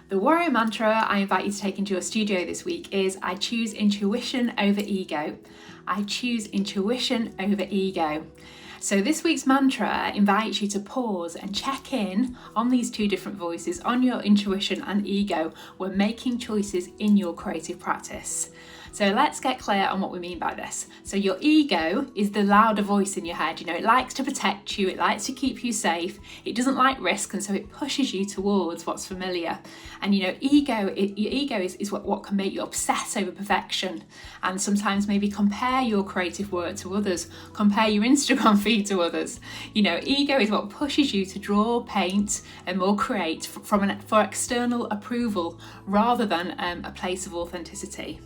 The warrior mantra I invite you to take into your studio this week is I choose intuition over ego. I choose intuition over ego. So this week's mantra invites you to pause and check in on these two different voices, on your intuition and ego, when making choices in your creative practice. So let's get clear on what we mean by this. So your ego is the louder voice in your head. You know, it likes to protect you, it likes to keep you safe, it doesn't like risk, and so it pushes you towards what's familiar. And you know, your ego is what can make you obsess over perfection, and sometimes maybe compare your creative work to others, compare your Instagram feed to others. You know, ego is what pushes you to draw, paint, or create for external approval rather than a place of authenticity.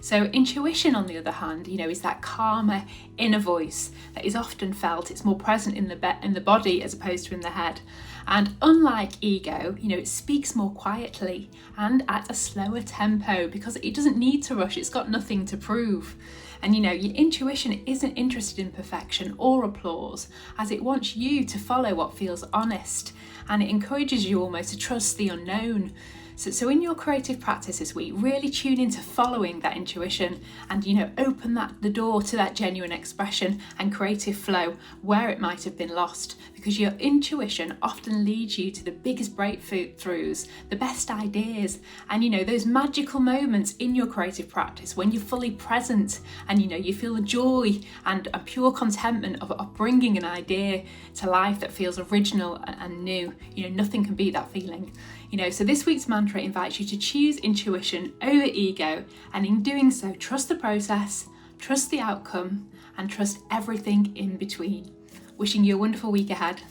So intuition, on the other hand, you know, is that calmer inner voice that is often felt. It's more present in the body as opposed to in the head. And unlike ego, you know, it speaks more quietly and at a slower tempo because it doesn't need to rush. It's got nothing to prove. And you know, your intuition isn't interested in perfection or applause, as it wants you to follow what feels honest, and it encourages you almost to trust the unknown. So in your creative practice this week, really tune into following that intuition and, you know, open the door to that genuine expression and creative flow where it might have been lost, because your intuition often leads you to the biggest breakthroughs, the best ideas, and, you know, those magical moments in your creative practice when you're fully present and, you know, you feel the joy and a pure contentment of bringing an idea to life that feels original and new. You know, nothing can beat that feeling. You know, so this week's mantra invites you to choose intuition over ego, and in doing so, trust the process, trust the outcome, and trust everything in between. Wishing you a wonderful week ahead.